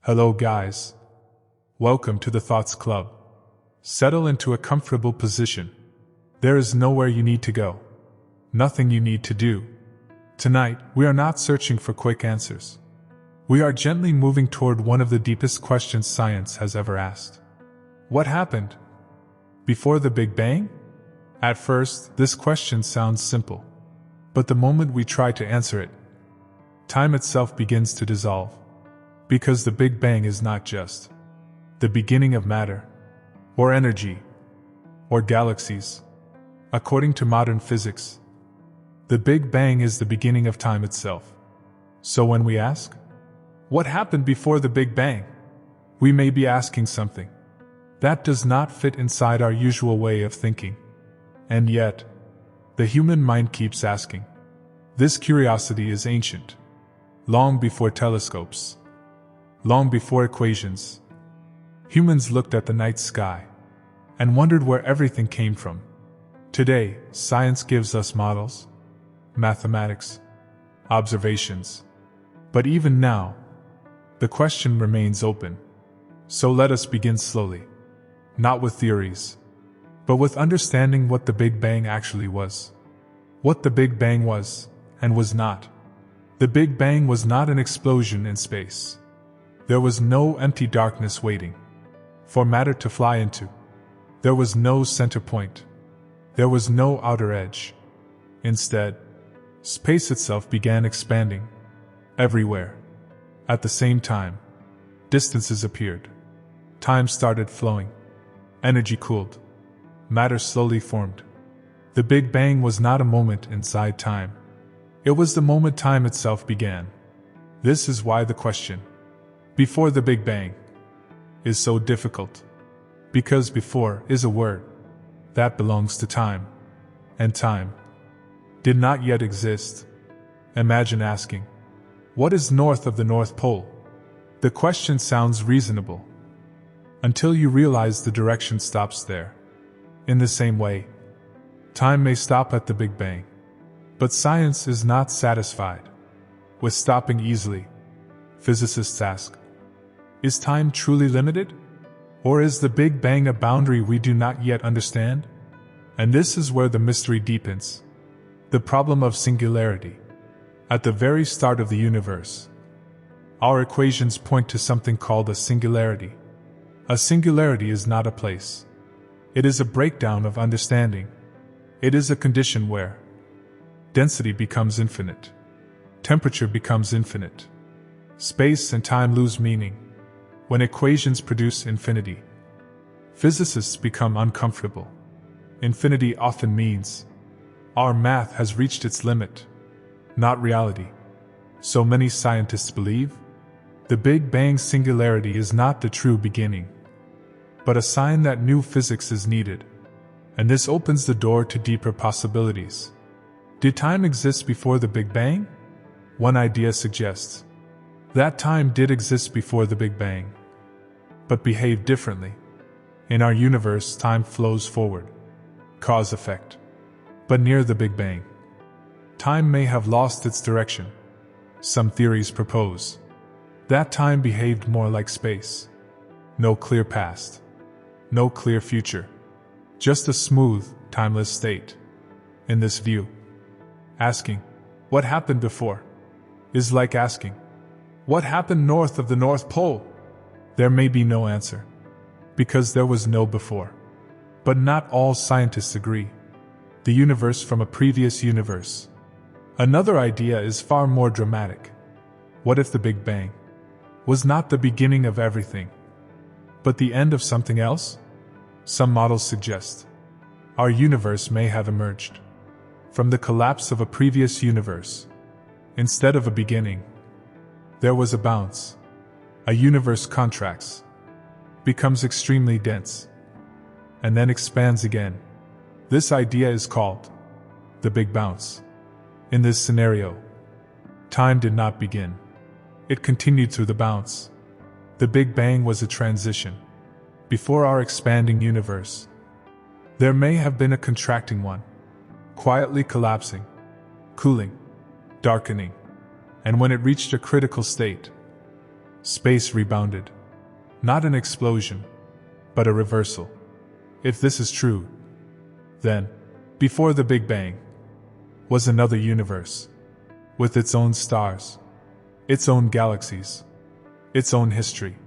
Hello guys. Welcome to the Thoughts Club. Settle into a comfortable position. There is nowhere you need to go. Nothing you need to do. Tonight, we are not searching for quick answers. We are gently moving toward one of the deepest questions science has ever asked. What happened before the Big Bang? At first, this question sounds simple. But the moment we try to answer it, time itself begins to dissolve. Because the Big Bang is not just the beginning of matter, or energy, or galaxies. According to modern physics, the Big Bang is the beginning of time itself. So when we ask, what happened before the Big Bang? We may be asking something that does not fit inside our usual way of thinking. And yet, the human mind keeps asking. This curiosity is ancient. Long before telescopes, long before equations, humans looked at the night sky and wondered where everything came from. Today, science gives us models, mathematics, observations. But even now, the question remains open. So let us begin slowly, not with theories, but with understanding what the Big Bang actually was. What the Big Bang was and was not. The Big Bang was not an explosion in space. There was no empty darkness waiting for matter to fly into. There was no center point. There was no outer edge. Instead, space itself began expanding. Everywhere. At the same time, distances appeared. Time started flowing. Energy cooled. Matter slowly formed. The Big Bang was not a moment inside time. It was the moment time itself began. This is why the question, before the Big Bang, is so difficult. Because before is a word that belongs to time, and time did not yet exist. Imagine asking, what is north of the North Pole? The question sounds reasonable, until you realize the direction stops there. In the same way, time may stop at the Big Bang, but science is not satisfied with stopping easily. Physicists ask, is time truly limited? Or is the Big Bang a boundary we do not yet understand? And this is where the mystery deepens. The problem of singularity. At the very start of the universe, our equations point to something called a singularity. A singularity is not a place. It is a breakdown of understanding. It is a condition where density becomes infinite. Temperature becomes infinite. Space and time lose meaning. When equations produce infinity, physicists become uncomfortable. Infinity often means our math has reached its limit, not reality. So many scientists believe the Big Bang singularity is not the true beginning, but a sign that new physics is needed. And this opens the door to deeper possibilities. Did time exist before the Big Bang? One idea suggests that time did exist before the Big Bang, but behaved differently. In our universe, time flows forward, cause-effect. But near the Big Bang, time may have lost its direction. Some theories propose that time behaved more like space. No clear past, no clear future, just a smooth, timeless state. In this view, asking, what happened before, is like asking, what happened north of the North Pole? There may be no answer, because there was no before. But not all scientists agree. The universe from a previous universe. Another idea is far more dramatic. What if the Big Bang was not the beginning of everything, but the end of something else? Some models suggest our universe may have emerged from the collapse of a previous universe. Instead of a beginning, there was a bounce. A universe contracts, becomes extremely dense, and then expands again. This idea is called the Big Bounce. In this scenario, time did not begin. It continued through the bounce. The Big Bang was a transition. Before our expanding universe, there may have been a contracting one, quietly collapsing, cooling, darkening, and when it reached a critical state, Space rebounded. Not an explosion, but a reversal. If this is true, then, before the Big Bang, was another universe, with its own stars, its own galaxies, its own history,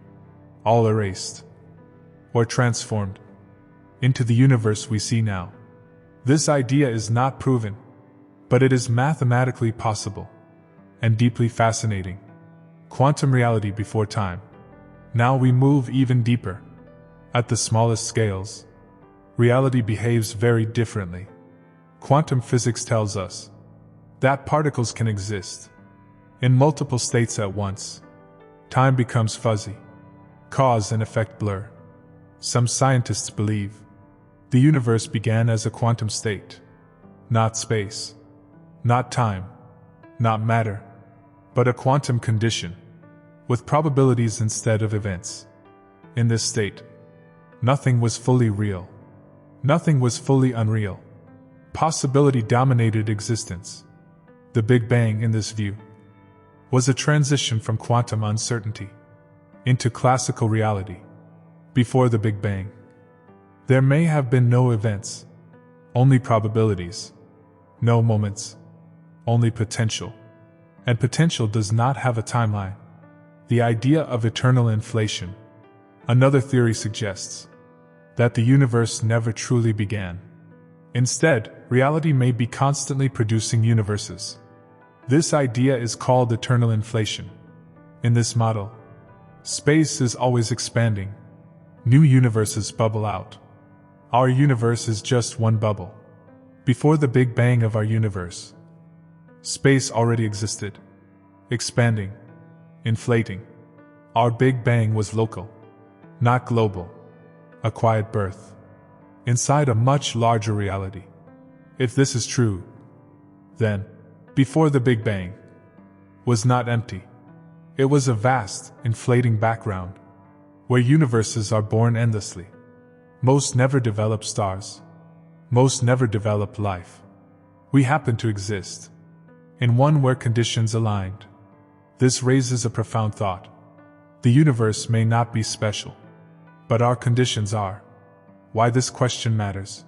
all erased, or transformed, into the universe we see now. This idea is not proven, but it is mathematically possible, and deeply fascinating. Quantum reality before time. Now we move even deeper. At the smallest scales, reality behaves very differently. Quantum physics tells us that particles can exist in multiple states at once. Time becomes fuzzy. Cause and effect blur. Some scientists believe the universe began as a quantum state. Not space, not time, not matter, but a quantum condition, with probabilities instead of events. In this state, nothing was fully real. Nothing was fully unreal. Possibility dominated existence. The Big Bang, in this view, was a transition from quantum uncertainty into classical reality. Before the Big Bang, there may have been no events, only probabilities, no moments, only potential. And potential does not have a timeline. The idea of eternal inflation. Another theory suggests that the universe never truly began. Instead, reality may be constantly producing universes. This idea is called eternal inflation. In this model, space is always expanding. New universes bubble out. Our universe is just one bubble. Before the Big Bang of our universe, space already existed, expanding, inflating. Our Big Bang was local, not global, a quiet birth, inside a much larger reality. If this is true, then, before the Big Bang, was not empty. It was a vast, inflating background, where universes are born endlessly. Most never develop stars. Most never develop life. We happen to exist in one where conditions aligned. This raises a profound thought. The universe may not be special, but our conditions are. Why this question matters?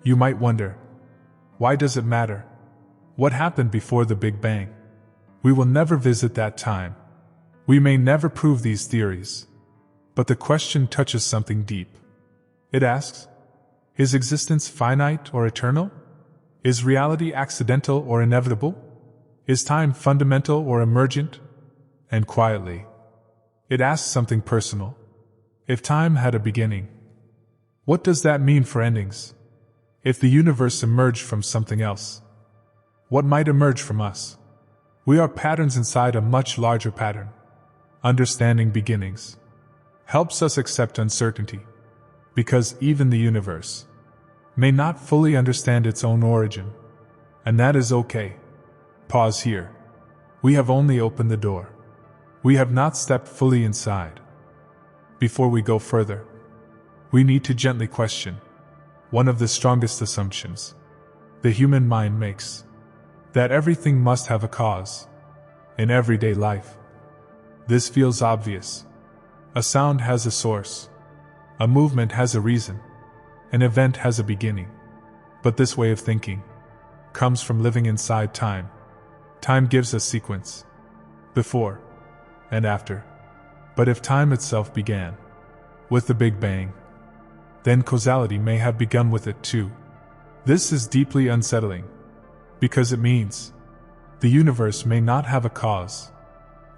You might wonder, why does it matter? What happened before the Big Bang? We will never visit that time. We may never prove these theories. But the question touches something deep. It asks, is existence finite or eternal? Is reality accidental or inevitable? Is time fundamental or emergent? And quietly, it asks something personal. If time had a beginning, what does that mean for endings? If the universe emerged from something else, what might emerge from us? We are patterns inside a much larger pattern. Understanding beginnings helps us accept uncertainty, because even the universe may not fully understand its own origin, and that is okay. Pause here. We have only opened the door. We have not stepped fully inside. Before we go further, we need to gently question one of the strongest assumptions the human mind makes, that everything must have a cause. In everyday life, this feels obvious. A sound has a source. A movement has a reason. An event has a beginning. But this way of thinking comes from living inside time. Time gives us sequence. Before and after. But if time itself began with the Big Bang, then causality may have begun with it too. This is deeply unsettling, because it means the universe may not have a cause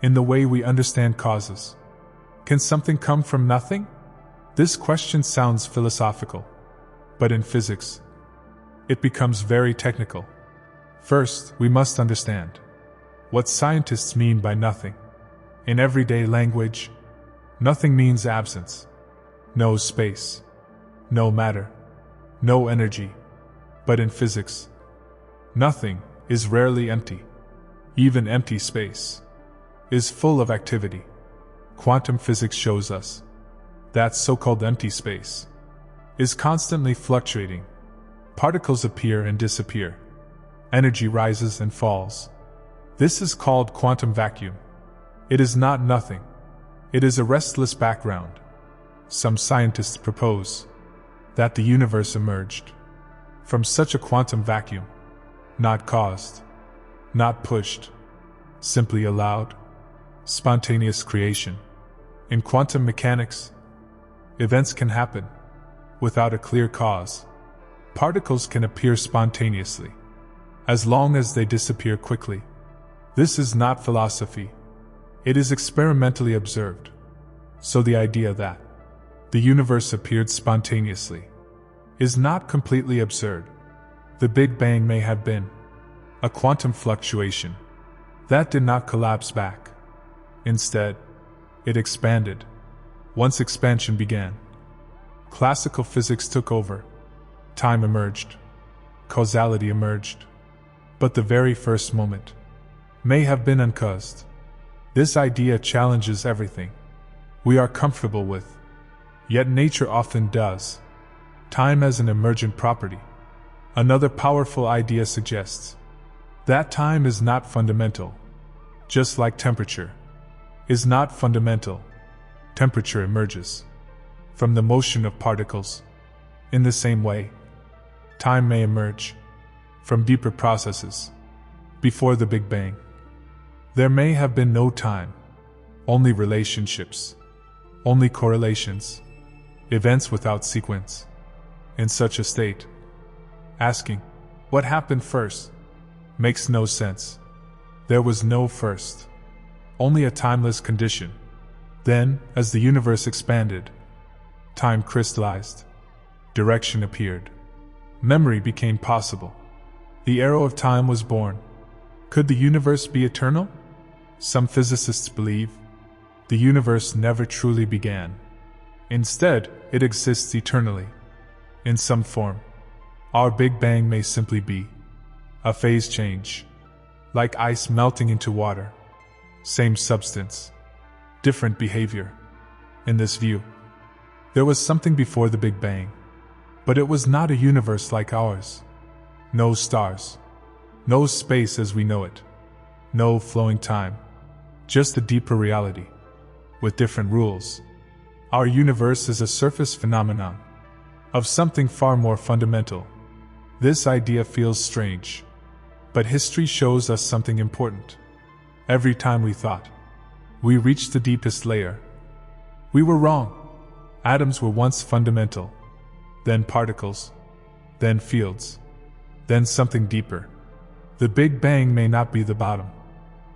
in the way we understand causes. Can something come from nothing? This question sounds philosophical, but in physics, it becomes very technical. First, we must understand what scientists mean by nothing. In everyday language, nothing means absence. No space, no matter, no energy. But in physics, nothing is rarely empty. Even empty space is full of activity. Quantum physics shows us that so-called empty space is constantly fluctuating. Particles appear and disappear. Energy rises and falls. This is called quantum vacuum. It is not nothing. It is a restless background. Some scientists propose that the universe emerged from such a quantum vacuum, not caused, not pushed, simply allowed, spontaneous creation. In quantum mechanics, events can happen without a clear cause. Particles can appear spontaneously, as long as they disappear quickly. This is not philosophy. It is experimentally observed. So the idea that the universe appeared spontaneously is not completely absurd. The Big Bang may have been a quantum fluctuation that did not collapse back. Instead, it expanded. Once expansion began, classical physics took over. Time emerged. Causality emerged. But the very first moment may have been uncaused. This idea challenges everything we are comfortable with, yet nature often does. Time as an emergent property. Another powerful idea suggests that time is not fundamental. Just like temperature is not fundamental, temperature emerges from the motion of particles. In the same way, time may emerge from deeper processes. Before the Big Bang, there may have been no time, only relationships, only correlations, events without sequence. In such a state, asking, what happened first, makes no sense. There was no first, only a timeless condition. Then, as the universe expanded, time crystallized, direction appeared, memory became possible. The arrow of time was born. Could the universe be eternal? Some physicists believe the universe never truly began. Instead, it exists eternally, in some form. Our Big Bang may simply be a phase change, like ice melting into water. Same substance, different behavior. In this view, there was something before the Big Bang, but it was not a universe like ours. No stars, no space as we know it, no flowing time, just a deeper reality, with different rules. Our universe is a surface phenomenon of something far more fundamental. This idea feels strange, but history shows us something important. Every time we thought we reached the deepest layer, we were wrong. Atoms were once fundamental, then particles, then fields, then something deeper. The Big Bang may not be the bottom,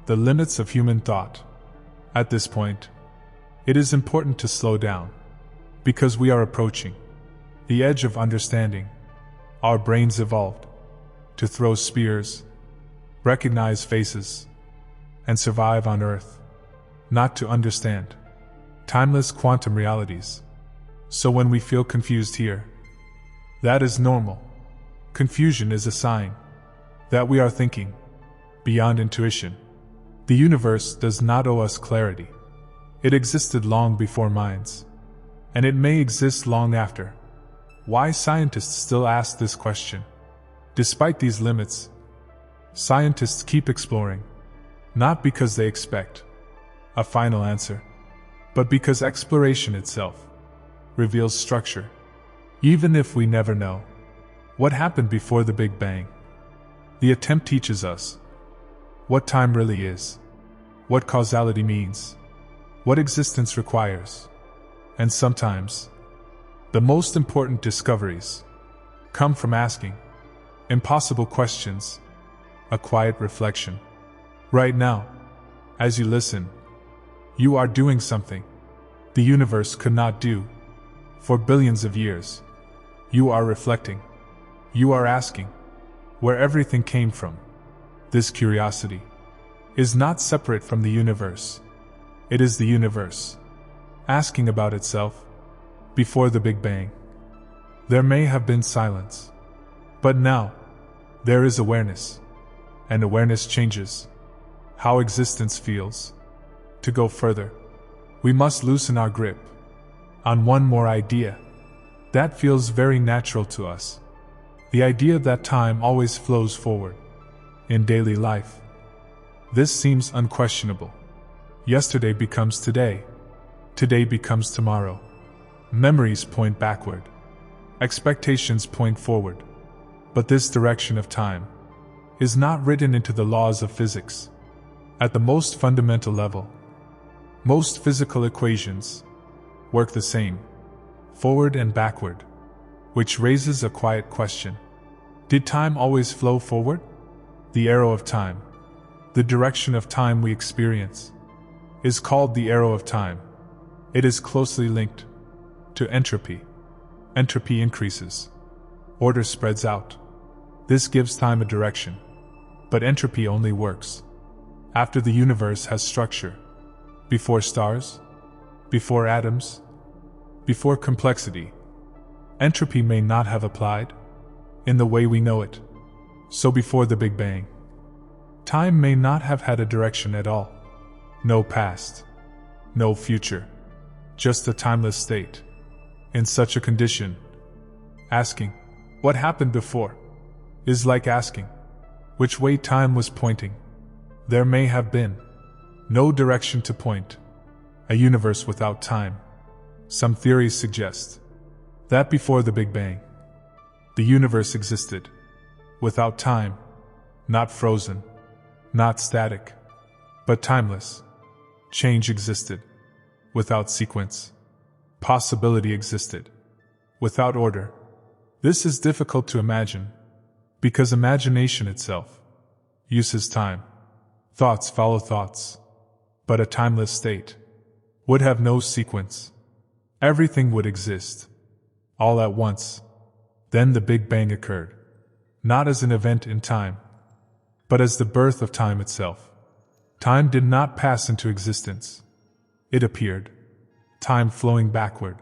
the limits of human thought. At this point, it is important to slow down, because we are approaching the edge of understanding. Our brains evolved to throw spears, recognize faces, and survive on Earth, not to understand timeless quantum realities. So when we feel confused here, that is normal. Confusion is a sign that we are thinking beyond intuition. The universe does not owe us clarity. It existed long before minds, and it may exist long after. Why scientists still ask this question? Despite these limits, scientists keep exploring, not because they expect a final answer, but because exploration itself reveals structure. Even if we never know what happened before the Big Bang, the attempt teaches us what time really is, what causality means, what existence requires. And sometimes, the most important discoveries come from asking impossible questions, a quiet reflection. Right now, as you listen, you are doing something the universe could not do for billions of years. You are reflecting. You are asking where everything came from. This curiosity is not separate from the universe. It is the universe asking about itself. Before the Big Bang, there may have been silence, but now there is awareness, and awareness changes how existence feels. To go further, we must loosen our grip on one more idea that feels very natural to us. The idea that time always flows forward. In daily life, this seems unquestionable. Yesterday becomes today. Today becomes tomorrow. Memories point backward. Expectations point forward. But this direction of time is not written into the laws of physics. At the most fundamental level, most physical equations work the same, forward and backward, which raises a quiet question. Did time always flow forward? The arrow of time, the direction of time we experience, is called the arrow of time. It is closely linked to entropy. Entropy increases. Order spreads out. This gives time a direction. But entropy only works after the universe has structure. Before stars, before atoms, before complexity, entropy may not have applied in the way we know it. So before the Big Bang, time may not have had a direction at all. No past, no future, just a timeless state. In such a condition, asking, what happened before, is like asking, which way time was pointing. There may have been no direction to point, a universe without time. Some theories suggest that before the Big Bang, the universe existed without time, not frozen, not static, but timeless. Change existed without sequence. Possibility existed without order. This is difficult to imagine because imagination itself uses time. Thoughts follow thoughts, but a timeless state would have no sequence. Everything would exist all at once. Then the Big Bang occurred, not as an event in time, but as the birth of time itself. Time did not pass into existence. It appeared, time flowing backward.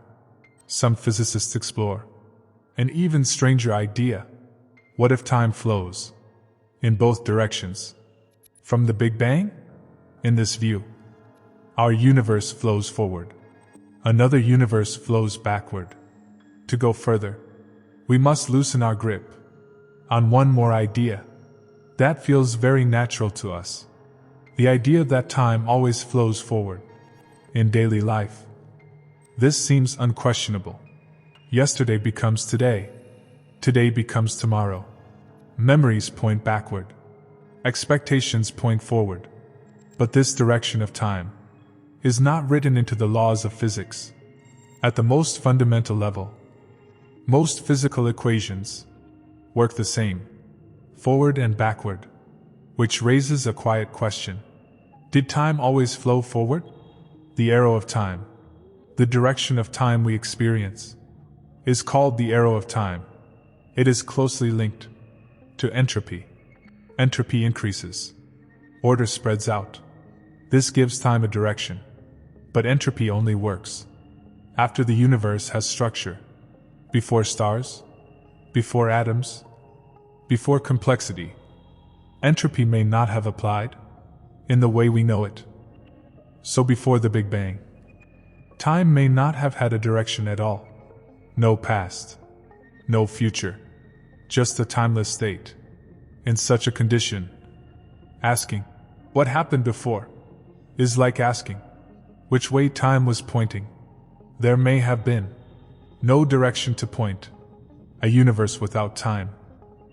Some physicists explore an even stranger idea. What if time flows in both directions? From the Big Bang? In this view, our universe flows forward. Another universe flows backward. To go further, we must loosen our grip on one more idea that feels very natural to us. The idea that time always flows forward in daily life. This seems unquestionable. Yesterday becomes today. Today becomes tomorrow. Memories point backward. Expectations point forward. But this direction of time is not written into the laws of physics. At the most fundamental level, most physical equations work the same, forward and backward, which raises a quiet question. Did time always flow forward? The arrow of time, the direction of time we experience, is called the arrow of time. It is closely linked to entropy. Entropy increases. Order spreads out. This gives time a direction. But entropy only works after the universe has structure. Before stars, before atoms, before complexity, entropy may not have applied in the way we know it. So before the Big Bang, time may not have had a direction at all. No past, no future, just a timeless state. In such a condition, asking, what happened before, is like asking, which way time was pointing. There may have been no direction to point, a universe without time.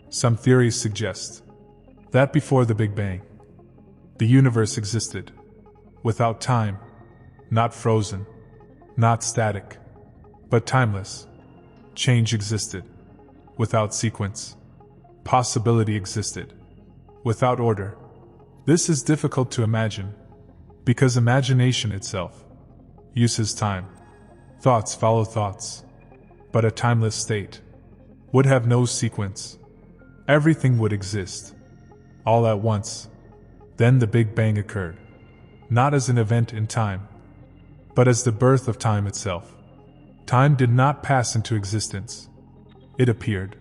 Some theories suggest that before the Big Bang, the universe existed without time, not frozen, not static, but timeless. Change existed without sequence. Possibility existed without order. This is difficult to imagine because imagination itself uses time. Thoughts follow thoughts, but a timeless state would have no sequence. Everything would exist all at once. Then the Big Bang occurred, not as an event in time, but as the birth of time itself. Time did not pass into existence. It appeared,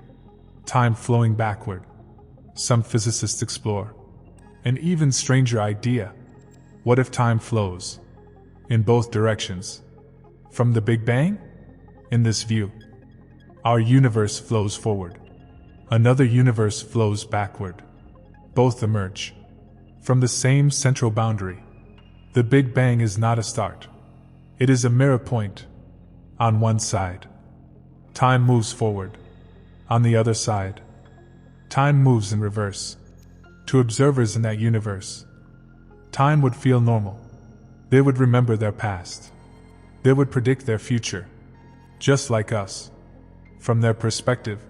time flowing backward. Some physicists explore an even stranger idea. What if time flows in both directions? From the Big Bang? In this view, our universe flows forward. Another universe flows backward. Both emerge from the same central boundary. The Big Bang is not a start. It is a mirror point. On one side, time moves forward. On the other side, time moves in reverse. To observers in that universe, time would feel normal. They would remember their past. They would predict their future, just like us. From their perspective,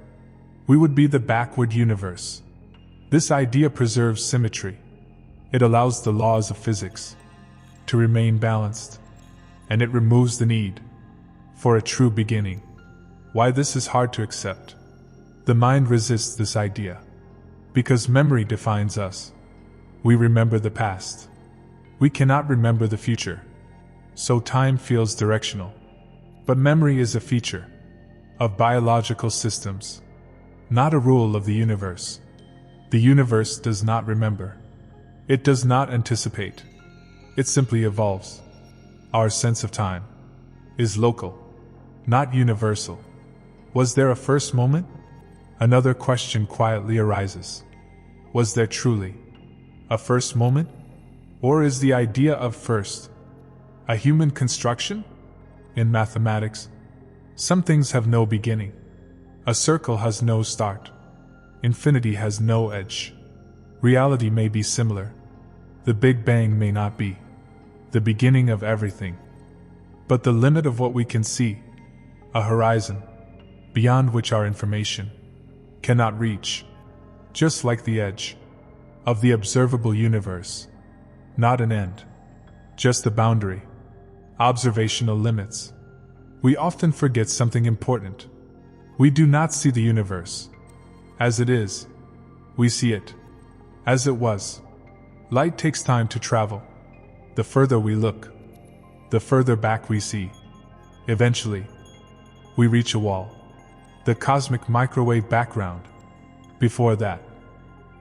we would be the backward universe. This idea preserves symmetry. It allows the laws of physics to remain balanced, and it removes the need for a true beginning. Why this is hard to accept? The mind resists this idea because memory defines us. We remember the past. We cannot remember the future. So time feels directional. But memory is a feature of biological systems, not a rule of the universe. The universe does not remember. It does not anticipate. It simply evolves. Our sense of time is local, not universal. Was there a first moment? Another question quietly arises. Was there truly a first moment? Or is the idea of first a human construction? In mathematics, some things have no beginning. A circle has no start. Infinity has no edge. Reality may be similar. The Big Bang may not be the beginning of everything, but the limit of what we can see, a horizon beyond which our information cannot reach, just like the edge of the observable universe. Not an end, just a boundary. Observational limits. We often forget something important. We do not see the universe as it is. We see it as it was. Light takes time to travel. The further we look, the further back we see. Eventually, we reach a wall, the cosmic microwave background. Before that,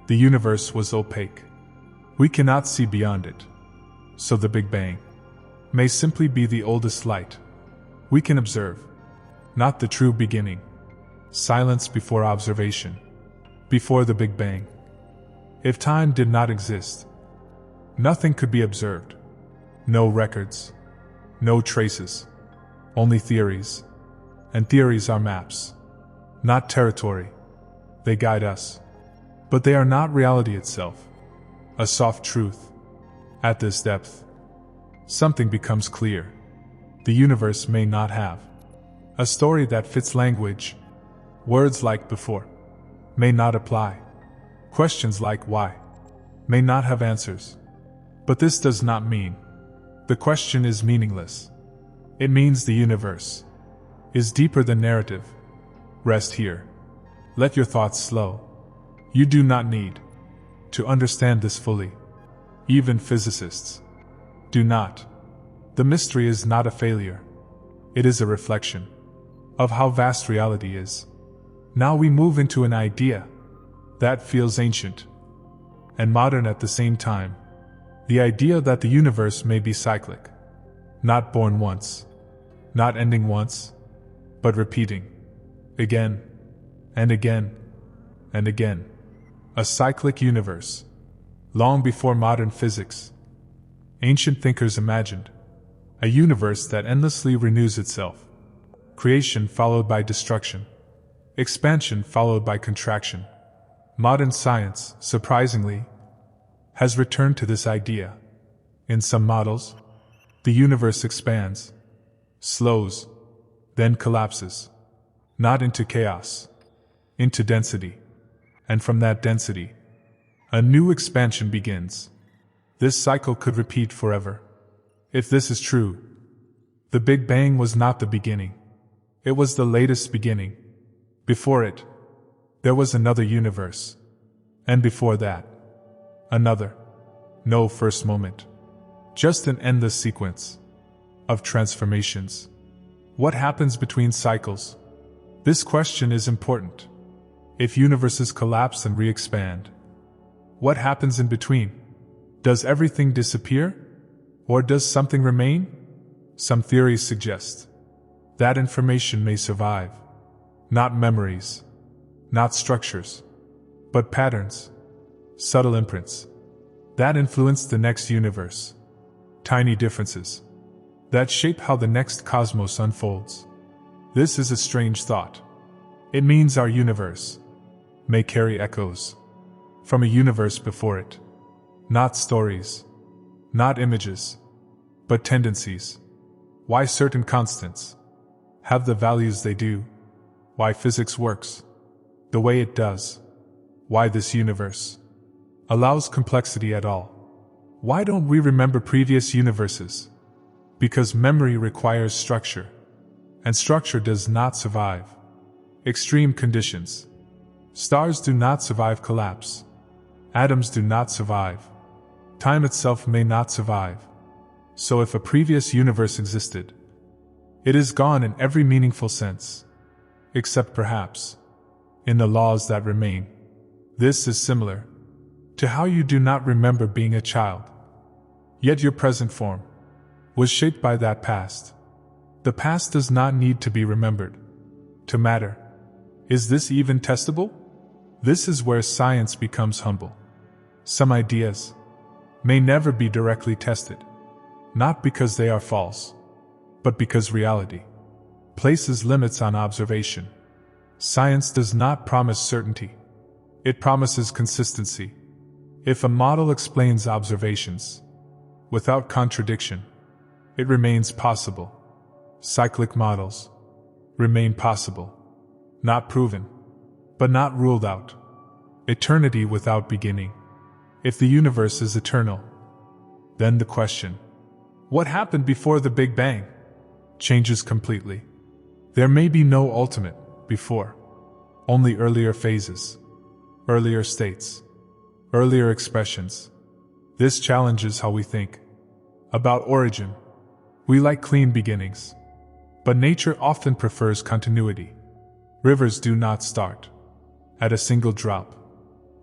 the universe was opaque. We cannot see beyond it. So the Big Bang may simply be the oldest light we can observe, not the true beginning. Silence before observation. Before the Big Bang, if time did not exist, nothing could be observed. No records, no traces, only theories. And theories are maps, not territory. They guide us, but they are not reality itself. A soft truth. At this depth, something becomes clear. The universe may not have a story that fits language. Words like before may not apply. Questions like why may not have answers. But this does not mean the question is meaningless. It means the universe is deeper than narrative. Rest here. Let your thoughts slow. You do not need to understand this fully. Even physicists do not. The mystery is not a failure. It is a reflection of how vast reality is. Now we move into an idea that feels ancient and modern at the same time. The idea that the universe may be cyclic. Not born once, not ending once, but repeating. Again, and again, and again. A cyclic universe. Long before modern physics, ancient thinkers imagined a universe that endlessly renews itself. Creation followed by destruction. Expansion followed by contraction. Modern science, surprisingly, has returned to this idea. In some models, the universe expands, slows, then collapses. Not into chaos, into density. And from that density, a new expansion begins. This cycle could repeat forever. If this is true, the Big Bang was not the beginning. It was the latest beginning. Before it, there was another universe. And before that, another. No first moment. Just an endless sequence of transformations. What happens between cycles? This question is important. If universes collapse and re-expand, what happens in between? Does everything disappear? Or does something remain? Some theories suggest that information may survive. Not memories, not structures, but patterns, subtle imprints that influence the next universe. Tiny differences, that shape how the next cosmos unfolds. This is a strange thought. It means our universe may carry echoes from a universe before it. Not stories, not images, but tendencies. Why certain constants have the values they do, why physics works the way it does, why this universe allows complexity at all. Why don't we remember previous universes? Because memory requires structure, and structure does not survive extreme conditions. Stars do not survive collapse. Atoms do not survive. Time itself may not survive. So if a previous universe existed, it is gone in every meaningful sense, except perhaps in the laws that remain. This is similar to how you do not remember being a child, yet your present form was shaped by that past. The past does not need to be remembered to matter. Is this even testable? This is where science becomes humble. Some ideas may never be directly tested, not because they are false, but because reality places limits on observation. Science does not promise certainty. It promises consistency. If a model explains observations without contradiction, it remains possible. Cyclic models remain possible, not proven, but not ruled out. Eternity without beginning. If the universe is eternal, then the question, what happened before the Big Bang, changes completely. There may be no ultimate before, only earlier phases, earlier states, earlier expressions. This challenges how we think about origin. We like clean beginnings, but nature often prefers continuity. Rivers do not start at a single drop.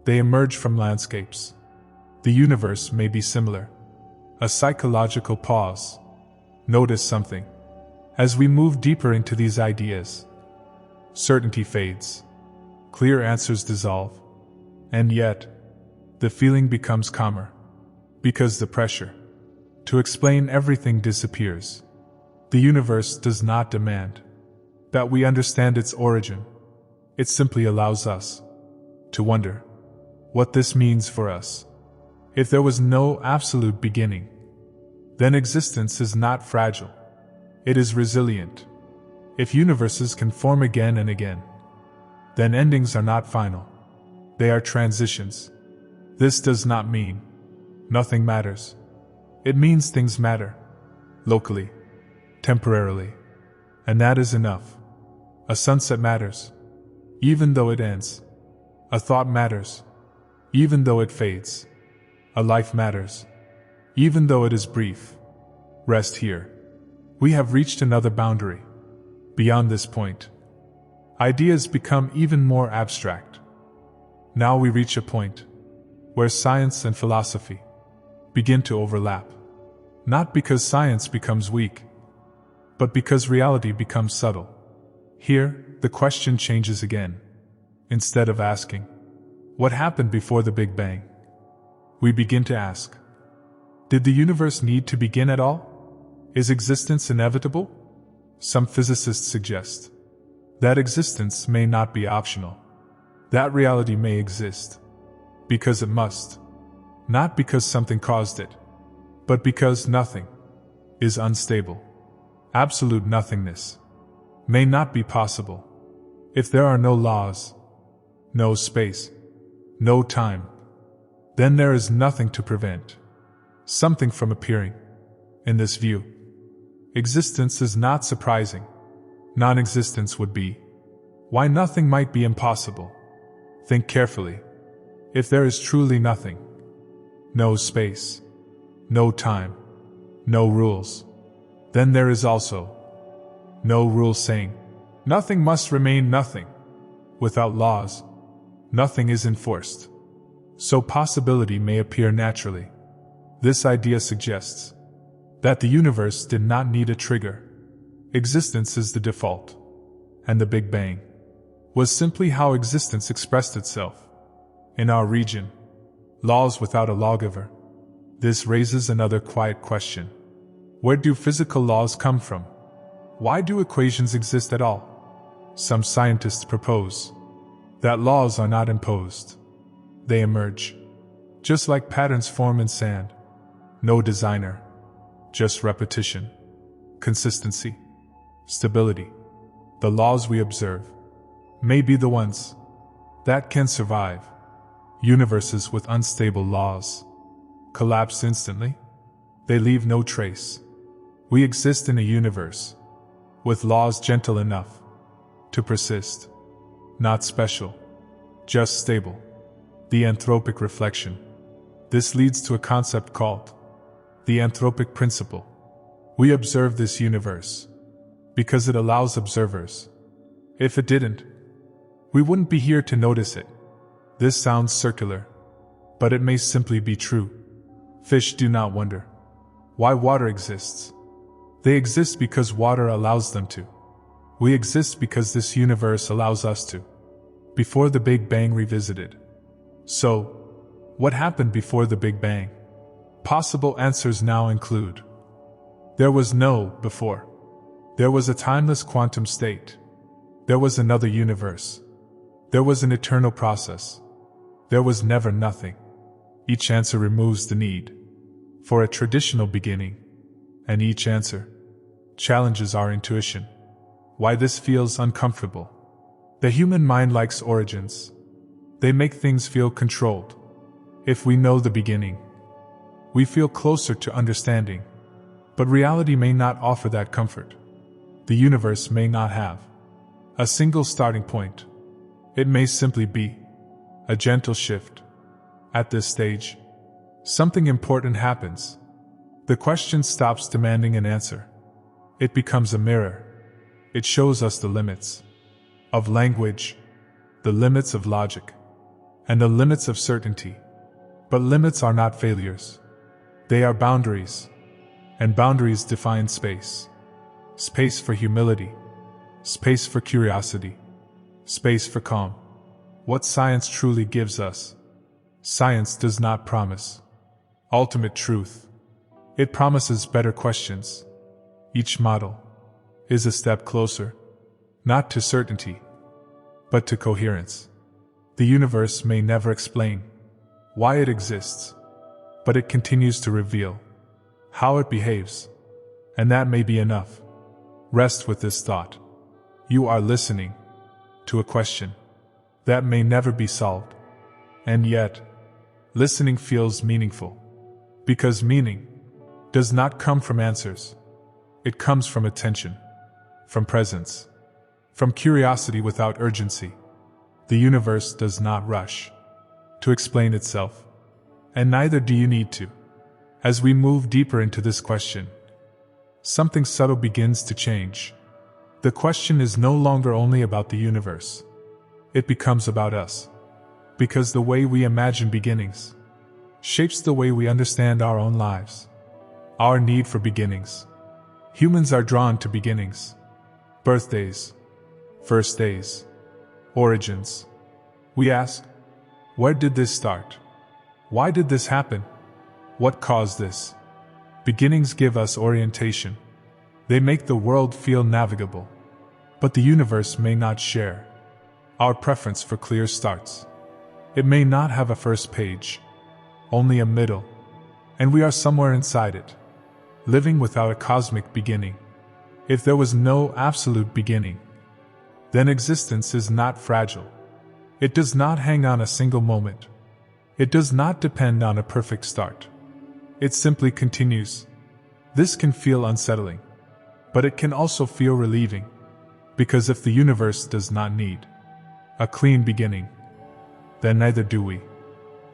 They emerge from landscapes. The universe may be similar. A psychological pause. Notice something. As we move deeper into these ideas, certainty fades. Clear answers dissolve. And yet, the feeling becomes calmer. Because the pressure to explain everything disappears. The universe does not demand that we understand its origin. It simply allows us to wonder what this means for us. If there was no absolute beginning, then existence is not fragile. It is resilient. If universes can form again and again, then endings are not final. They are transitions. This does not mean nothing matters. It means things matter. Locally. Temporarily. And that is enough. A sunset matters, even though it ends. A thought matters, even though it fades. A life matters, even though it is brief. Rest here. We have reached another boundary. Beyond this point, ideas become even more abstract. Now we reach a point where science and philosophy begin to overlap. Not because science becomes weak, but because reality becomes subtle. Here, the question changes again. Instead of asking, what happened before the Big Bang? We begin to ask, did the universe need to begin at all? Is existence inevitable? Some physicists suggest that existence may not be optional. That reality may exist because it must. Not because something caused it, but because nothing is unstable. Absolute nothingness may not be possible. If there are no laws, no space, no time, then there is nothing to prevent something from appearing. In this view, existence is not surprising. Non-existence would be. Why nothing might be impossible. Think carefully. If there is truly nothing, no space, no time, no rules, then there is also no rule saying nothing must remain nothing. Without laws, nothing is enforced. So possibility may appear naturally. This idea suggests that the universe did not need a trigger. Existence is the default. And the Big Bang was simply how existence expressed itself. In our region, laws without a lawgiver. This raises another quiet question. Where do physical laws come from? Why do equations exist at all? Some scientists propose that laws are not imposed. They emerge. Just like patterns form in sand. No designer. Just repetition. Consistency. Stability. The laws we observe may be the ones that can survive. Universes with unstable laws collapse instantly. They leave no trace. We exist in a universe with laws gentle enough to persist. Not special, just stable. The anthropic reflection. This leads to a concept called the anthropic principle. We observe this universe because it allows observers. If it didn't, we wouldn't be here to notice it. This sounds circular, but it may simply be true. Fish do not wonder why water exists. They exist because water allows them to. We exist because this universe allows us to. Before the Big Bang revisited. So, what happened before the Big Bang? Possible answers now include: there was no before. There was a timeless quantum state. There was another universe. There was an eternal process. There was never nothing. Each answer removes the need for a traditional beginning, and each answer challenges our intuition. Why this feels uncomfortable. The human mind likes origins. They make things feel controlled. If we know the beginning, we feel closer to understanding. But reality may not offer that comfort. The universe may not have a single starting point. It may simply be a gentle shift. At this stage, something important happens. The question stops demanding an answer. It becomes a mirror. It shows us the limits of language, the limits of logic, and the limits of certainty. But limits are not failures. They are boundaries, and boundaries define space. Space for humility, space for curiosity, space for calm. What science truly gives us. Science does not promise ultimate truth. It promises better questions. Each model is a step closer, not to certainty, but to coherence. The universe may never explain why it exists, but it continues to reveal how it behaves, and that may be enough. Rest with this thought. You are listening to a question that may never be solved, and yet, listening feels meaningful, because meaning does not come from answers. It comes from attention, from presence, from curiosity without urgency. The universe does not rush to explain itself, and neither do you need to. As we move deeper into this question, something subtle begins to change. The question is no longer only about the universe. It becomes about us, because the way we imagine beginnings shapes the way we understand our own lives. Our need for beginnings. Humans are drawn to beginnings. Birthdays, first days, origins. We ask, where did this start? Why did this happen? What caused this? Beginnings give us orientation. They make the world feel navigable. But the universe may not share our preference for clear starts. It may not have a first page, only a middle, and we are somewhere inside it, living without a cosmic beginning. If there was no absolute beginning, then existence is not fragile. It does not hang on a single moment. It does not depend on a perfect start. It simply continues. This can feel unsettling, but it can also feel relieving, because if the universe does not need a clean beginning, then neither do we.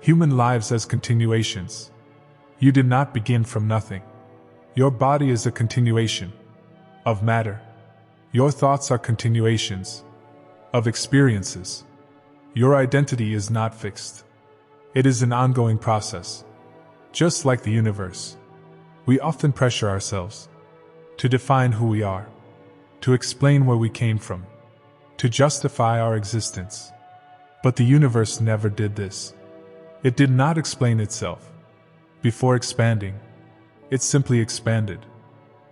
Human lives as continuations. You did not begin from nothing. Your body is a continuation of matter. Your thoughts are continuations of experiences. Your identity is not fixed. It is an ongoing process. Just like the universe, we often pressure ourselves to define who we are, to explain where we came from, to justify our existence. But the universe never did this. It did not explain itself. Before expanding, it simply expanded.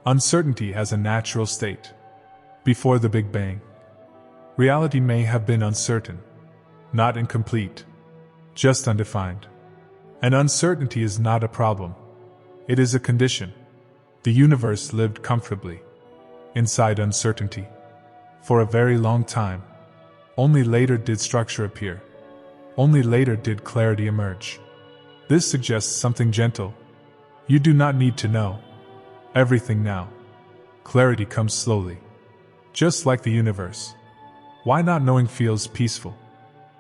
Uncertainty has a natural state. Before the Big Bang, reality may have been uncertain, not incomplete, just undefined. And uncertainty is not a problem. It is a condition. The universe lived comfortably inside uncertainty for a very long time. Only later did structure appear. Only later did clarity emerge. This suggests something gentle. You do not need to know everything now. Clarity comes slowly, just like the universe. Why not knowing feels peaceful?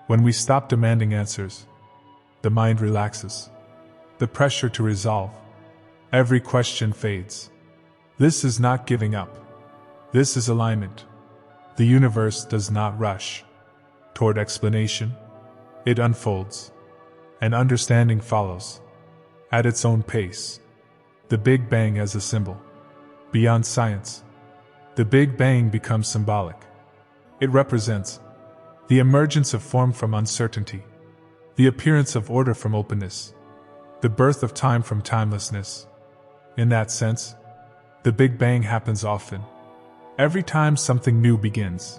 When we stop demanding answers, the mind relaxes. The pressure to resolve every question fades. This is not giving up. This is alignment. The universe does not rush toward explanation. It unfolds, and understanding follows at its own pace. The Big Bang as a symbol. Beyond science, the Big Bang becomes symbolic. It represents the emergence of form from uncertainty, the appearance of order from openness, the birth of time from timelessness. In that sense, the Big Bang happens often. Every time something new begins.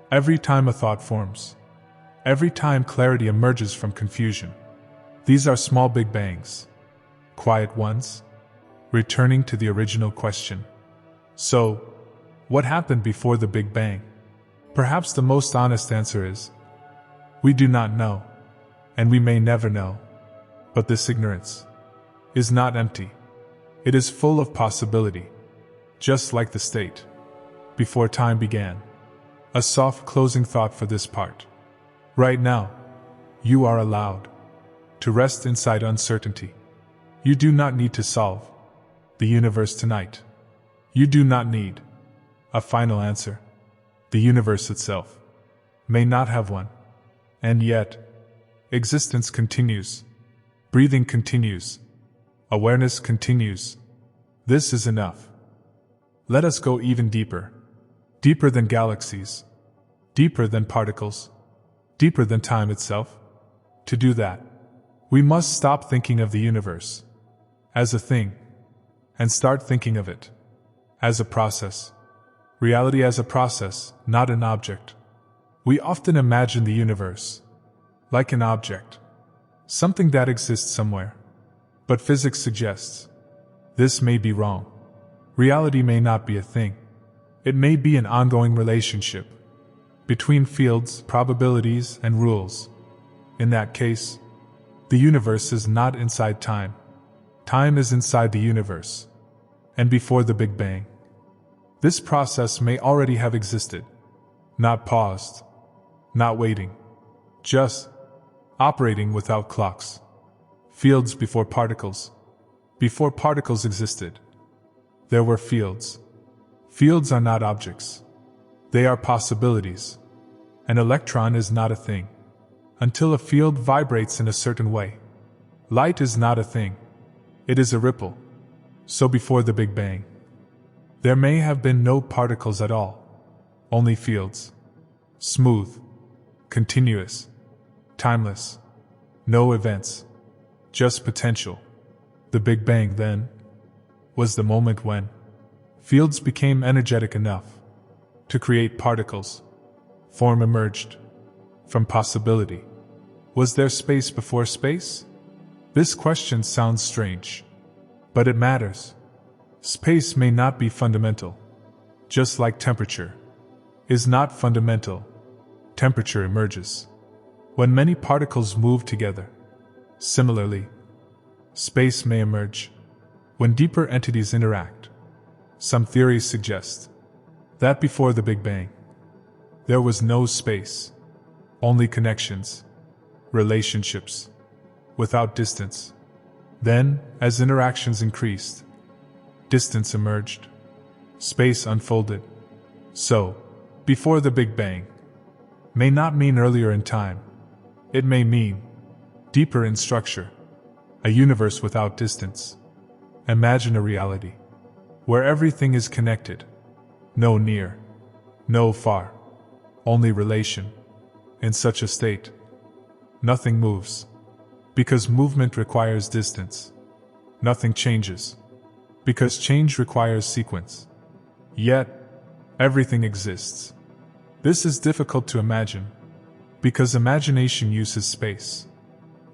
Every time a thought forms. Every time clarity emerges from confusion. These are small Big Bangs. Quiet ones. Returning to the original question. So, what happened before the Big Bang? Perhaps the most honest answer is, we do not know, and we may never know. But this ignorance is not empty. It is full of possibility, just like the state before time began. A soft closing thought for this part. Right now, you are allowed to rest inside uncertainty. You do not need to solve the universe tonight. You do not need a final answer. The universe itself may not have one. And yet, existence continues. Breathing continues. Awareness continues. This is enough. Let us go even deeper. Deeper than galaxies. Deeper than particles. Deeper than time itself. To do that, we must stop thinking of the universe as a thing and start thinking of it as a process. Reality as a process, not an object. We often imagine the universe like an object, something that exists somewhere. But physics suggests this may be wrong. Reality may not be a thing. It may be an ongoing relationship between fields, probabilities, and rules. In that case, the universe is not inside time. Time is inside the universe. And before the Big Bang, this process may already have existed, not paused, not waiting, just operating without clocks. Fields before particles. Before particles existed, there were fields. Fields are not objects. They are possibilities. An electron is not a thing until a field vibrates in a certain way. Light is not a thing. It is a ripple. So before the Big Bang, there may have been no particles at all, only fields. Smooth, continuous, timeless, no events, just potential. The Big Bang, then, was the moment when fields became energetic enough to create particles. Form emerged from possibility. Was there space before space? This question sounds strange, but it matters. Space may not be fundamental. Just like temperature is not fundamental, temperature emerges when many particles move together. Similarly, space may emerge when deeper entities interact. Some theories suggest that before the Big Bang, there was no space, only connections, relationships, without distance. Then, as interactions increased, distance emerged, space unfolded. So, before the Big Bang may not mean earlier in time. It may mean deeper in structure, a universe without distance. Imagine a reality where everything is connected, no near, no far, only relation. In such a state, nothing moves, because movement requires distance. Nothing changes, because change requires sequence. Yet, everything exists. This is difficult to imagine, because imagination uses space.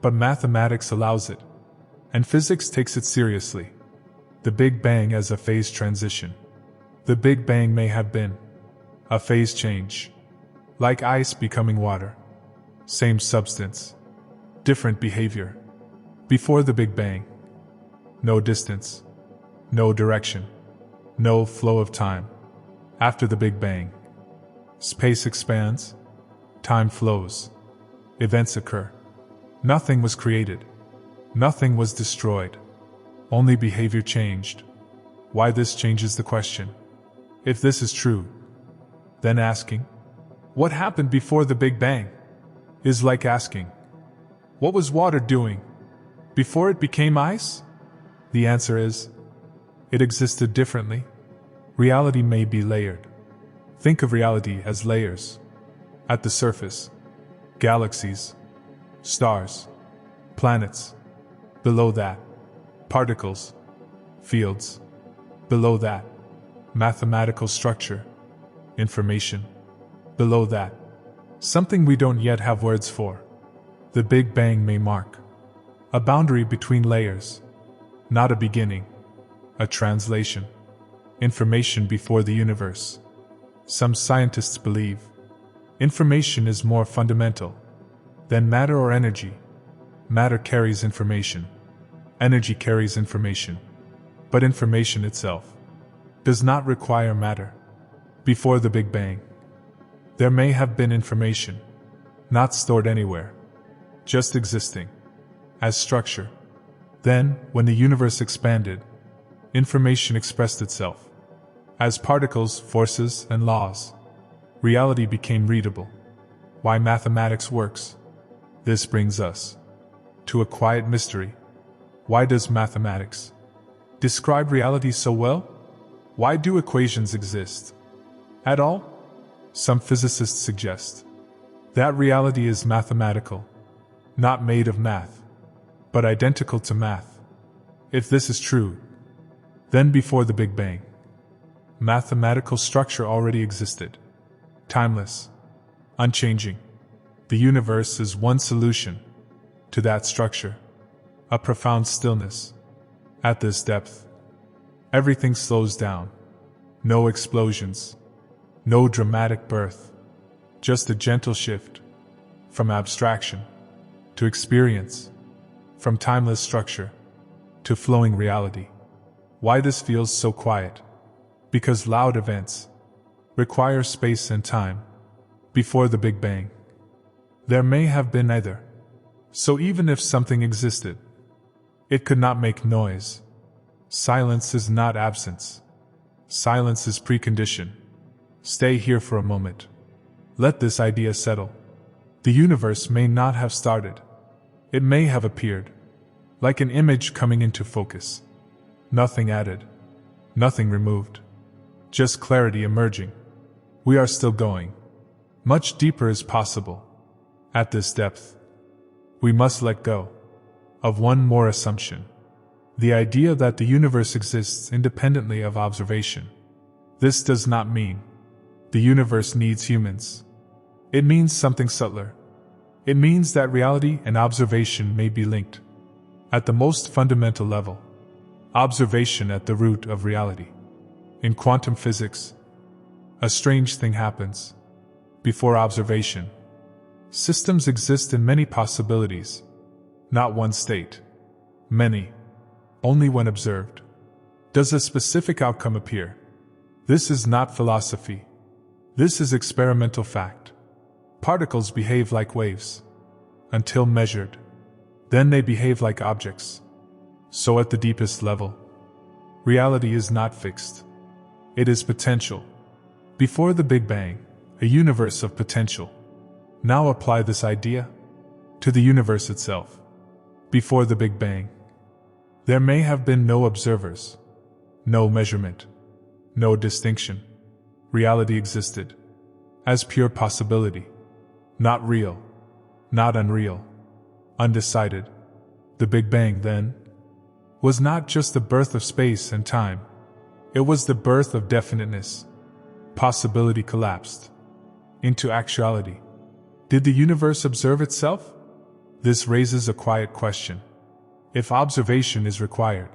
But mathematics allows it, and physics takes it seriously. The Big Bang as a phase transition. The Big Bang may have been a phase change, like ice becoming water. Same substance, different behavior. Before the Big Bang, no distance, no direction, no flow of time. After the Big Bang, space expands, time flows, events occur. Nothing was created, nothing was destroyed, only behavior changed. Why this changes the question. If this is true, then asking, what happened before the Big Bang, is like asking, what was water doing before it became ice? The answer is, it existed differently. Reality may be layered. Think of reality as layers. At the surface, galaxies, stars, planets. Below that, particles, fields. Below that, mathematical structure, information. Below that, something we don't yet have words for. The Big Bang may mark a boundary between layers, not a beginning, a translation. Information before the universe. Some scientists believe information is more fundamental than matter or energy. Matter carries information, energy carries information, but information itself does not require matter. Before the Big Bang, there may have been information, not stored anywhere, just existing as structure. Then, when the universe expanded, information expressed itself as particles, forces, and laws. Reality became readable. Why mathematics works. This brings us to a quiet mystery. Why does mathematics describe reality so well? Why do equations exist at all? Some physicists suggest that reality is mathematical, not made of math, but identical to math. If this is true, then before the Big Bang, mathematical structure already existed. Timeless, unchanging. The universe is one solution to that structure. A profound stillness. At this depth, everything slows down. No explosions. No dramatic birth. Just a gentle shift from abstraction to experience, from timeless structure to flowing reality. Why this feels so quiet? Because loud events require space and time. Before the Big Bang, there may have been neither. So even if something existed, it could not make noise. Silence is not absence. Silence is precondition. Stay here for a moment. Let this idea settle. The universe may not have started. It may have appeared, like an image coming into focus. Nothing added, nothing removed. Just clarity emerging. We are still going. Much deeper is possible. At this depth, we must let go of one more assumption. The idea that the universe exists independently of observation. This does not mean the universe needs humans. It means something subtler. It means that reality and observation may be linked. At the most fundamental level, observation at the root of reality. In quantum physics, a strange thing happens. Before observation, systems exist in many possibilities. Not one state. Many. Only when observed does a specific outcome appear. This is not philosophy. This is experimental fact. Particles behave like waves until measured. Then they behave like objects. So at the deepest level, reality is not fixed. It is potential. Before the Big Bang, a universe of potential. Now apply this idea to the universe itself. Before the Big Bang, there may have been no observers, no measurement, no distinction. Reality existed as pure possibility. Not real, not unreal, undecided. The Big Bang then was not just the birth of space and time, it was the birth of definiteness. Possibility collapsed into actuality. Did the universe observe itself? This raises a quiet question. If observation is required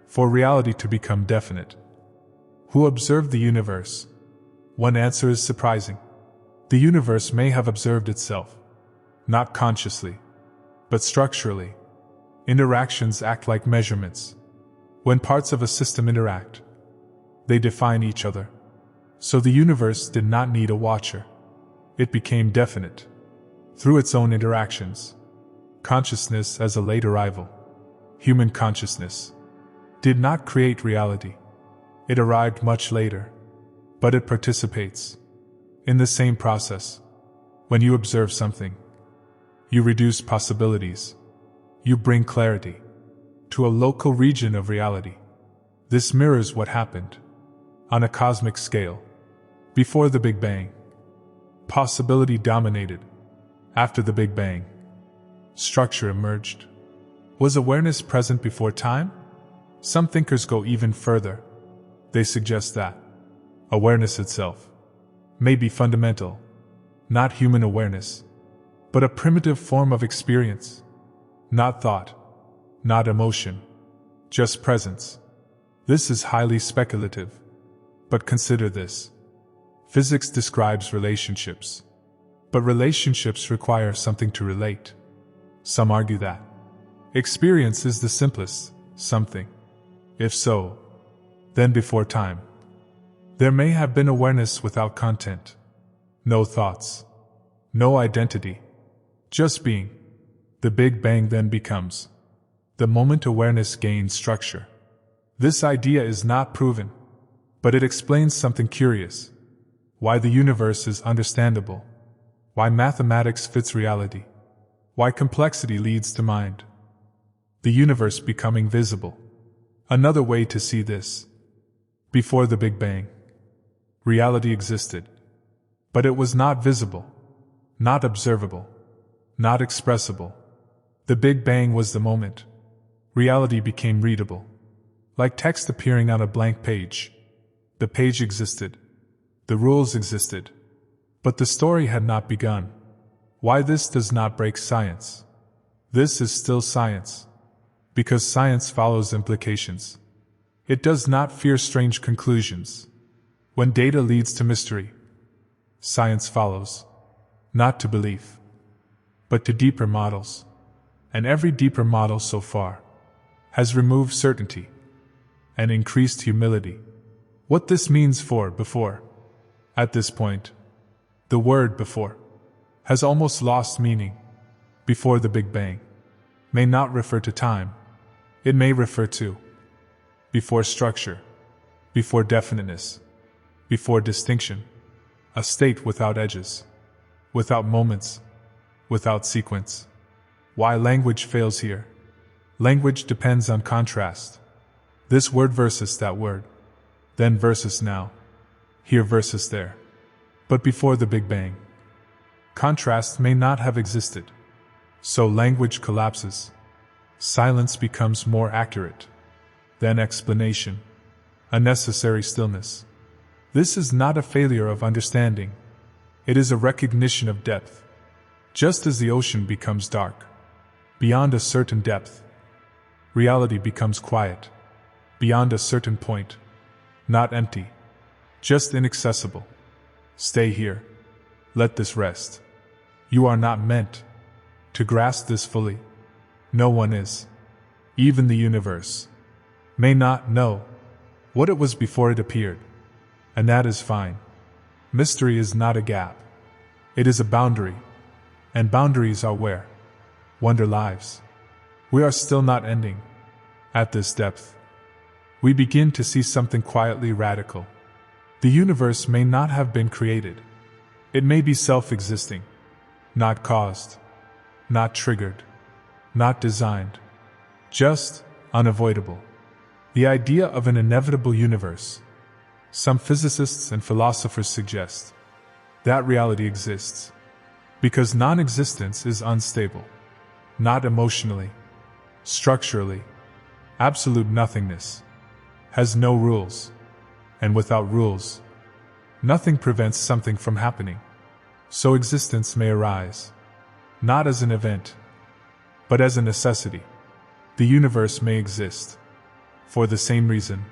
for reality to become definite, who observed the universe? One answer is surprising. The universe may have observed itself, not consciously, but structurally. Interactions act like measurements. When parts of a system interact, they define each other. So the universe did not need a watcher. It became definite through its own interactions. Consciousness as a late arrival. Human consciousness did not create reality. It arrived much later, but it participates in the same process. When you observe something, you reduce possibilities. You bring clarity to a local region of reality. This mirrors what happened on a cosmic scale. Before the Big Bang, possibility dominated. After the Big Bang, structure emerged. Was awareness present before time? Some thinkers go even further. They suggest that awareness itself may be fundamental, not human awareness, but a primitive form of experience. Not thought, not emotion, just presence. This is highly speculative. But consider this. Physics describes relationships. But relationships require something to relate. Some argue that experience is the simplest something. If so, then before time, there may have been awareness without content. No thoughts, no identity, just being. The Big Bang then becomes the moment awareness gains structure. This idea is not proven, but it explains something curious. Why the universe is understandable. Why mathematics fits reality. Why complexity leads to mind. The universe becoming visible. Another way to see this. Before the Big Bang, reality existed, but it was not visible, not observable, not expressible. The Big Bang was the moment. Reality became readable. Like text appearing on a blank page. The page existed. The rules existed. But the story had not begun. Why this does not break science? This is still science. Because science follows implications. It does not fear strange conclusions. When data leads to mystery, science follows. Not to belief, but to deeper models. And every deeper model so far has removed certainty and increased humility. What this means for before. At this point, the word before has almost lost meaning. Before the Big Bang may not refer to time. It may refer to before structure, before definiteness, before distinction, a state without edges, without moments, without sequence. Why language fails here? Language depends on contrast. This word versus that word, then versus now, here versus there. But before the Big Bang, contrast may not have existed. So language collapses. Silence becomes more accurate. Then explanation. A necessary stillness. This is not a failure of understanding. It is a recognition of depth. Just as the ocean becomes dark, beyond a certain depth, reality becomes quiet. Beyond a certain point, not empty, just inaccessible. Stay here. Let this rest. You are not meant to grasp this fully. No one is. Even the universe may not know what it was before it appeared. And that is fine. Mystery is not a gap. It is a boundary. And boundaries are where wonder lives. We are still not ending. At this depth, we begin to see something quietly radical. The universe may not have been created. It may be self-existing, not caused, not triggered, not designed, just unavoidable. The idea of an inevitable universe. Some physicists and philosophers suggest that reality exists because non-existence is unstable, not emotionally, structurally, absolute nothingness, has no rules, and without rules, nothing prevents something from happening. So existence may arise, not as an event, but as a necessity. The universe may exist, for the same reason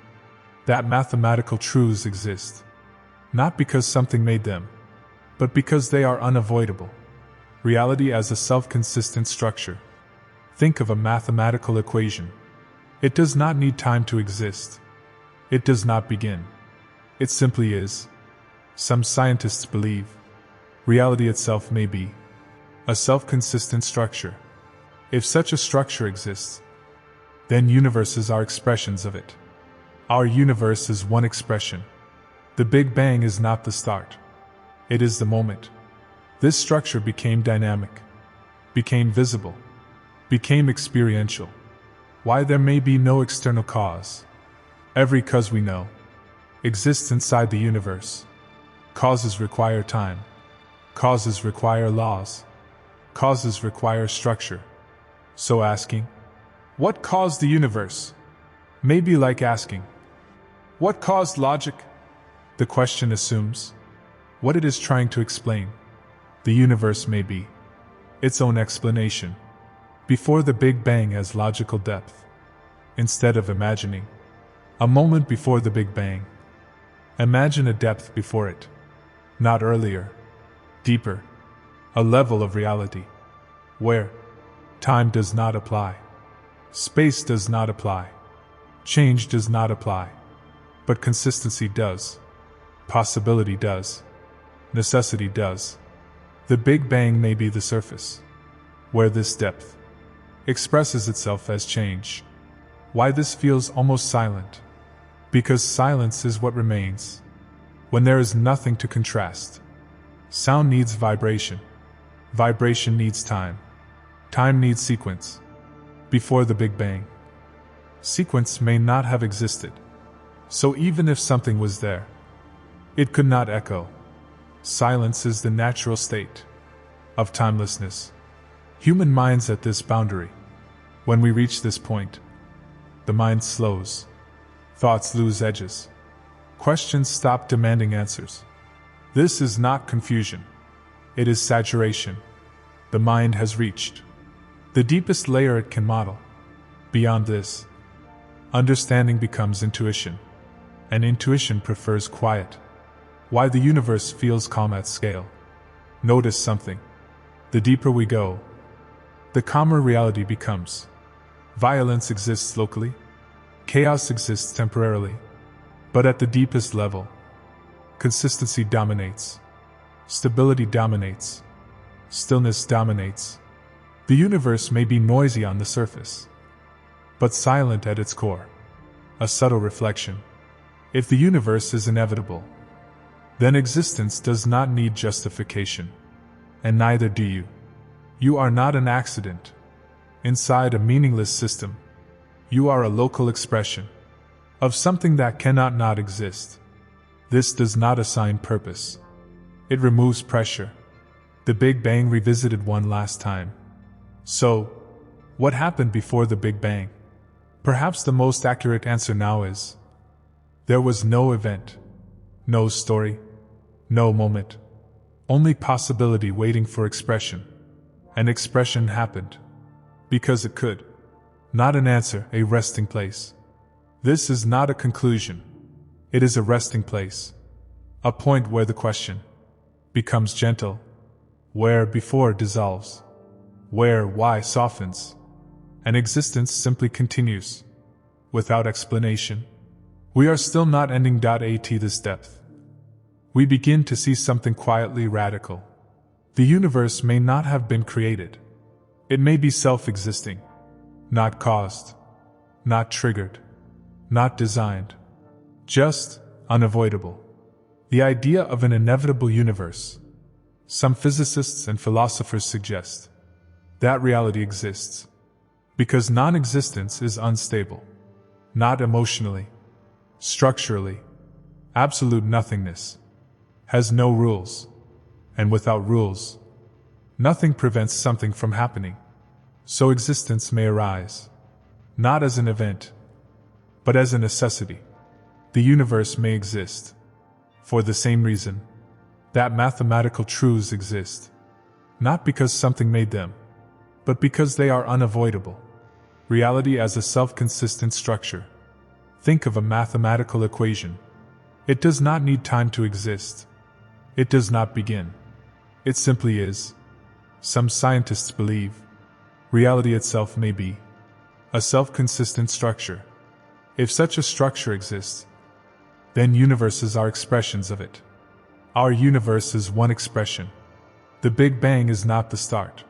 that mathematical truths exist, not because something made them, but because they are unavoidable. Reality as a self-consistent structure. Think of a mathematical equation. It does not need time to exist. It does not begin. It simply is. Some scientists believe reality itself may be a self-consistent structure. If such a structure exists, then universes are expressions of it. Our universe is one expression. The Big Bang is not the start. It is the moment. This structure became dynamic, became visible, became experiential. Why there may be no external cause. Every cause we know exists inside the universe. Causes require time. Causes require laws. Causes require structure. So asking, what caused the universe? May be like asking, what caused logic? The question assumes what it is trying to explain. The universe may be its own explanation. Before the Big Bang has logical depth. Instead of imagining a moment before the Big Bang, imagine a depth before it. Not earlier, deeper, a level of reality where time does not apply, space does not apply, change does not apply, but consistency does, possibility does, necessity does. The Big Bang may be the surface where this depth expresses itself as change. Why this feels almost silent? Because silence is what remains when there is nothing to contrast. Sound needs vibration. Vibration needs time. Time needs sequence. Before the Big Bang, sequence may not have existed. So even if something was there, it could not echo. Silence is the natural state of timelessness. Human minds at this boundary. When we reach this point, the mind slows. Thoughts lose edges. Questions stop demanding answers. This is not confusion. It is saturation. The mind has reached the deepest layer it can model. Beyond this, understanding becomes intuition, and intuition prefers quiet. Why the universe feels calm at scale. Notice something. The deeper we go, the calmer reality becomes. Violence exists locally. Chaos exists temporarily. But at the deepest level, consistency dominates. Stability dominates. Stillness dominates. The universe may be noisy on the surface, but silent at its core. A subtle reflection. If the universe is inevitable, then existence does not need justification. And neither do you. You are not an accident inside a meaningless system. You are a local expression of something that cannot not exist. This does not assign purpose. It removes pressure. The Big Bang revisited one last time. So, what happened before the Big Bang? Perhaps the most accurate answer now is, there was no event, no story, no moment, only possibility waiting for expression. And expression happened. Because it could. Not an answer, a resting place. This is not a conclusion. It is a resting place. A point where the question becomes gentle, where before dissolves, where why softens, and existence simply continues. Without explanation. We are still not ending. At this depth, we begin to see something quietly radical. The universe may not have been created. It may be self-existing, not caused, not triggered, not designed, just unavoidable. The idea of an inevitable universe. Some physicists and philosophers suggest that reality exists because non-existence is unstable, not emotionally, structurally. Absolute nothingness has no rules, and without rules, nothing prevents something from happening. So existence may arise, not as an event, but as a necessity. The universe may exist for the same reason that mathematical truths exist, not because something made them, but because they are unavoidable. Reality as a self-consistent structure. Think of a mathematical equation. It does not need time to exist. It does not begin. It simply is. Some scientists believe reality itself may be a self-consistent structure. If such a structure exists, then universes are expressions of it. Our universe is one expression. The Big Bang is not the start.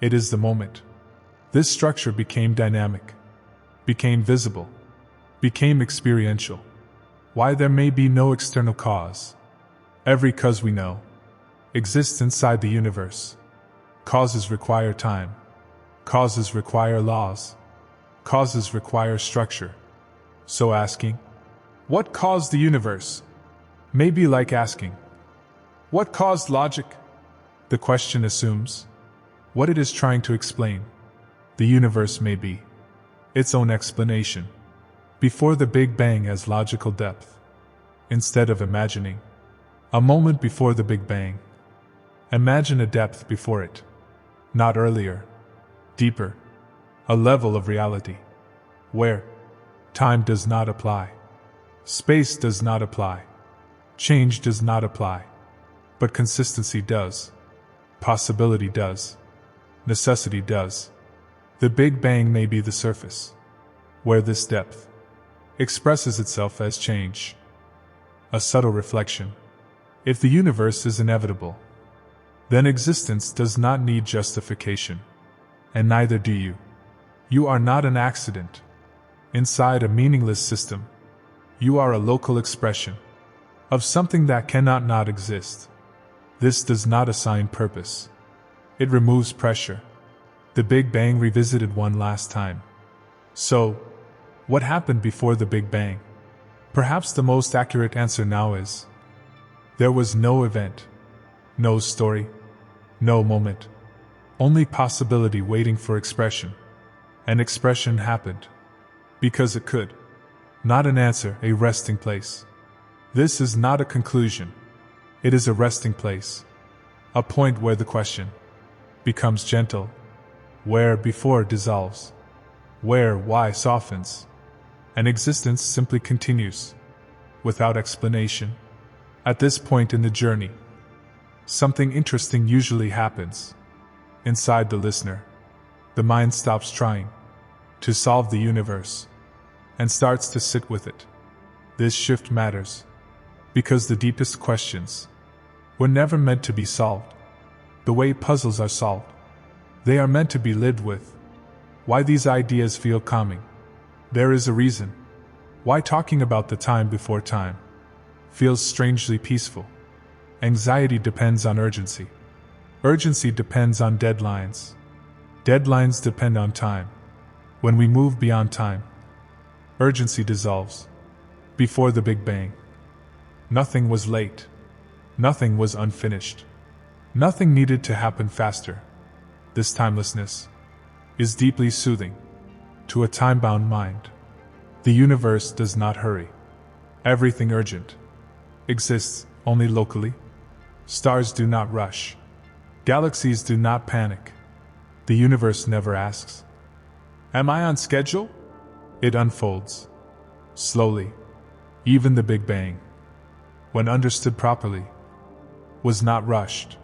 It is the moment. This structure became dynamic, became visible, became experiential. Why there may be no external cause. Every cause we know exists inside the universe. Causes require time. Causes require laws. Causes require structure. So asking, what caused the universe, may be like asking, what caused logic? The question assumes what it is trying to explain. The universe may be its own explanation. Before the Big Bang has logical depth. Instead of imagining a moment before the Big Bang, imagine a depth before it. Not earlier, deeper, a level of reality where time does not apply, space does not apply, change does not apply, but consistency does, possibility does, necessity does. The Big Bang may be the surface where this depth expresses itself as change, a subtle reflection. If the universe is inevitable, then existence does not need justification, and neither do you. You are not an accident inside a meaningless system. You are a local expression of something that cannot not exist. This does not assign purpose. It removes pressure. The Big Bang revisited one last time. So, what happened before the Big Bang? Perhaps the most accurate answer now is there was no event, no story, no moment, only possibility waiting for expression. And expression happened because it could. Not an answer, a resting place. This is not a conclusion. It is a resting place. A point where the question becomes gentle, where before dissolves, where why softens, and existence simply continues, without explanation. At this point in the journey, something interesting usually happens. Inside the listener, the mind stops trying to solve the universe and starts to sit with it. This shift matters because the deepest questions were never meant to be solved. The way puzzles are solved, they are meant to be lived with. Why these ideas feel calming? There is a reason. Why talking about the time before time feels strangely peaceful. Anxiety depends on urgency. Urgency depends on deadlines. Deadlines depend on time. When we move beyond time, urgency dissolves. Before the Big Bang, nothing was late. Nothing was unfinished. Nothing needed to happen faster. This timelessness is deeply soothing to a time-bound mind. The universe does not hurry. Everything urgent exists only locally. Stars do not rush. Galaxies do not panic. The universe never asks, "Am I on schedule?" It unfolds slowly. Even the Big Bang, when understood properly, was not rushed.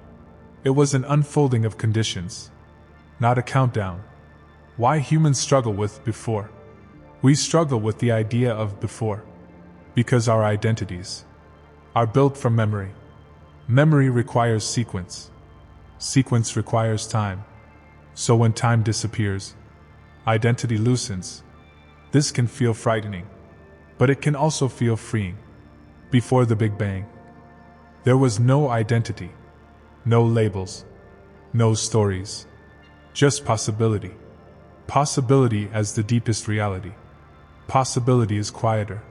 It was an unfolding of conditions, not a countdown. Why humans struggle with before? We struggle with the idea of before because our identities are built from memory. Memory requires sequence. Sequence requires time. So when time disappears, identity loosens. This can feel frightening, but it can also feel freeing. Before the Big Bang, there was no identity, no labels, no stories, just possibility. Possibility as the deepest reality. Possibility is quieter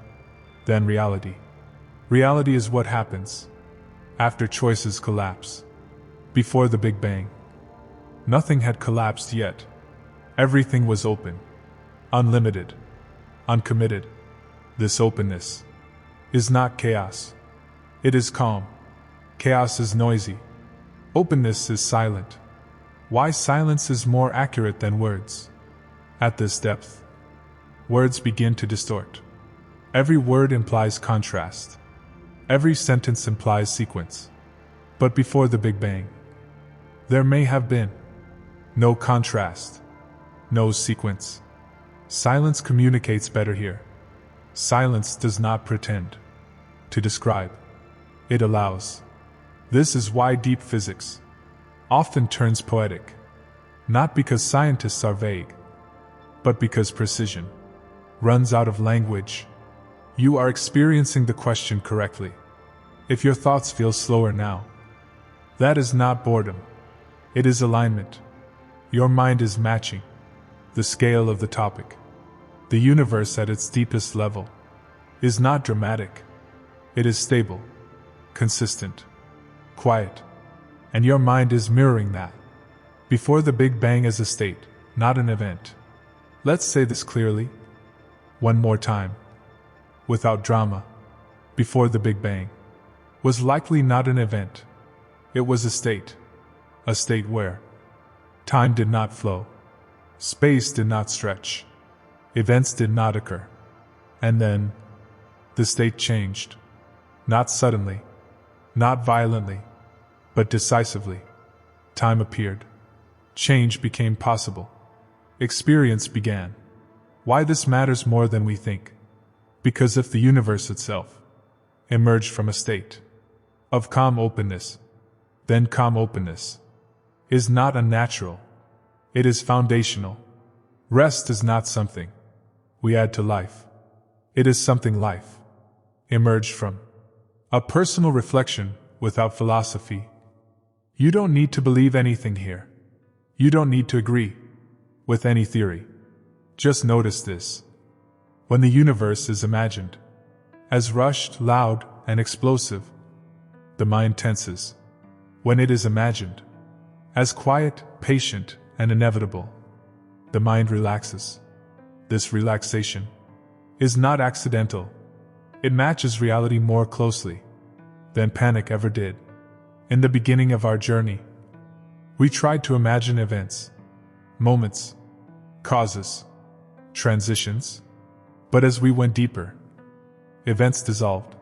than reality. Reality is what happens after choices collapse. Before the Big Bang, nothing had collapsed yet. Everything was open, unlimited, uncommitted. This openness is not chaos. It is calm. Chaos is noisy. Openness is silent. Why silence is more accurate than words? At this depth, words begin to distort. Every word implies contrast. Every sentence implies sequence. But before the Big Bang, there may have been no contrast, no sequence. Silence communicates better here. Silence does not pretend to describe. It allows. This is why deep physics often turns poetic. Not because scientists are vague, but because precision runs out of language. You are experiencing the question correctly. If your thoughts feel slower now, that is not boredom. It is alignment. Your mind is matching the scale of the topic. The universe at its deepest level is not dramatic. It is stable, consistent, quiet. And your mind is mirroring that. Before the Big Bang is a state, not an event. Let's say this clearly one more time. Without drama, before the Big Bang was likely not an event. It was a state where time did not flow, space did not stretch, events did not occur. And then, the state changed. Not suddenly, not violently, but decisively. Time appeared. Change became possible. Experience began. Why this matters more than we think? Because if the universe itself emerged from a state of calm openness, then calm openness is not unnatural. It is foundational. Rest is not something we add to life. It is something life emerged from. A personal reflection without philosophy. You don't need to believe anything here. You don't need to agree with any theory. Just notice this. When the universe is imagined as rushed, loud, and explosive, the mind tenses. When it is imagined as quiet, patient, and inevitable, the mind relaxes. This relaxation is not accidental. It matches reality more closely than panic ever did. In the beginning of our journey, we tried to imagine events, moments, causes, transitions. But as we went deeper, events dissolved,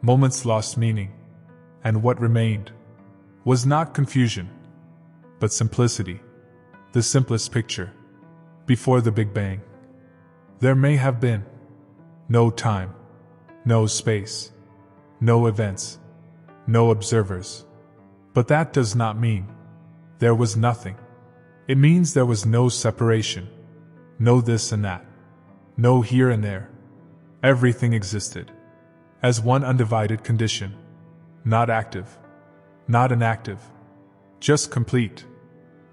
moments lost meaning, and what remained was not confusion, but simplicity. The simplest picture. Before the Big Bang, there may have been no time, no space, no events, no observers. But that does not mean there was nothing. It means there was no separation, no this and that, no here and there. Everything existed as one undivided condition, not active, not inactive, just complete.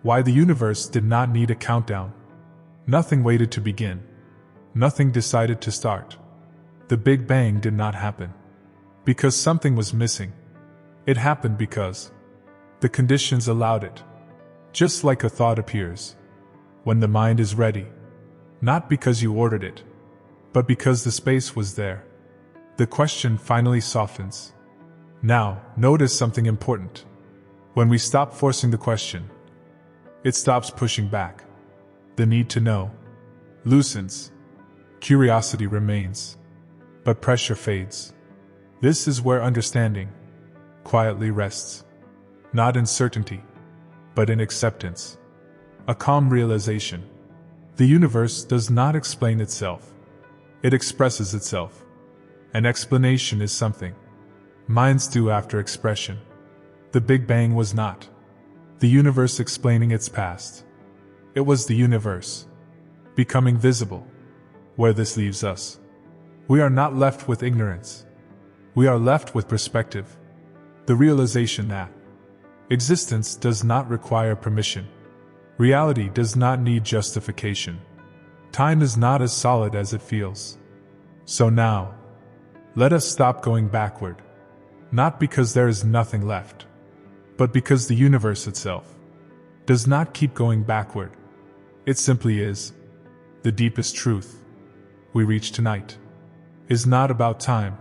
Why the universe did not need a countdown. Nothing waited to begin. Nothing decided to start. The Big Bang did not happen because something was missing. It happened because the conditions allowed it. Just like a thought appears when the mind is ready, not because you ordered it, but because the space was there. The question finally softens. Now, notice something important. When we stop forcing the question, it stops pushing back. The need to know loosens. Curiosity remains, but pressure fades. This is where understanding quietly rests. Not in certainty, but in acceptance. A calm realization. The universe does not explain itself. It expresses itself. An explanation is something minds do after expression. The Big Bang was not the universe explaining its past. It was the universe becoming visible. Where this leaves us, we are not left with ignorance. We are left with perspective. The realization that existence does not require permission. Reality does not need justification. Time is not as solid as it feels. So now, let us stop going backward. Not because there is nothing left, but because the universe itself does not keep going backward. It simply is. The deepest truth we reach tonight is not about time.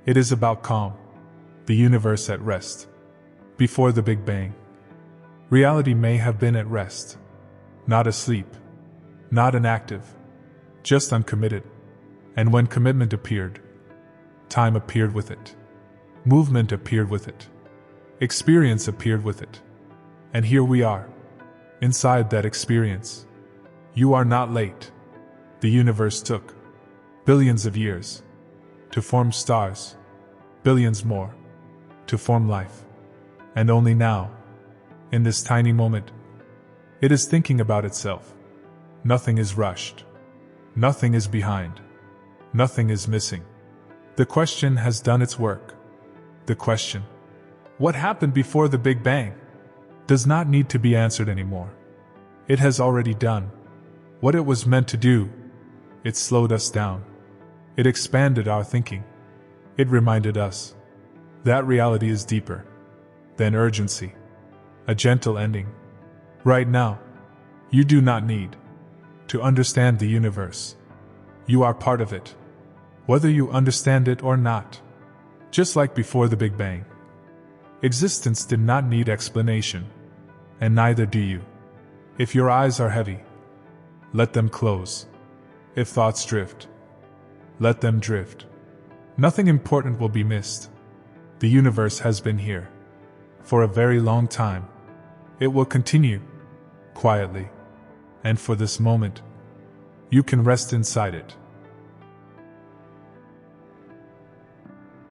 It is about calm, the universe at rest. Before the Big Bang, reality may have been at rest, not asleep, not inactive, just uncommitted. And when commitment appeared, time appeared with it. Movement appeared with it. Experience appeared with it. And here we are, inside that experience. You are not late. The universe took billions of years to form stars, billions more to form life. And only now, in this tiny moment, it is thinking about itself. Nothing is rushed. Nothing is behind. Nothing is missing. The question has done its work. The question, what happened before the Big Bang, does not need to be answered anymore. It has already done what it was meant to do. It slowed us down. It expanded our thinking. It reminded us that reality is deeper than urgency. A gentle ending. Right now, you do not need to understand the universe. You are part of it, whether you understand it or not. Just like before the Big Bang, existence did not need explanation, and neither do you. If your eyes are heavy, let them close. If thoughts drift, let them drift. Nothing important will be missed. The universe has been here for a very long time. It will continue, quietly. And for this moment, you can rest inside it.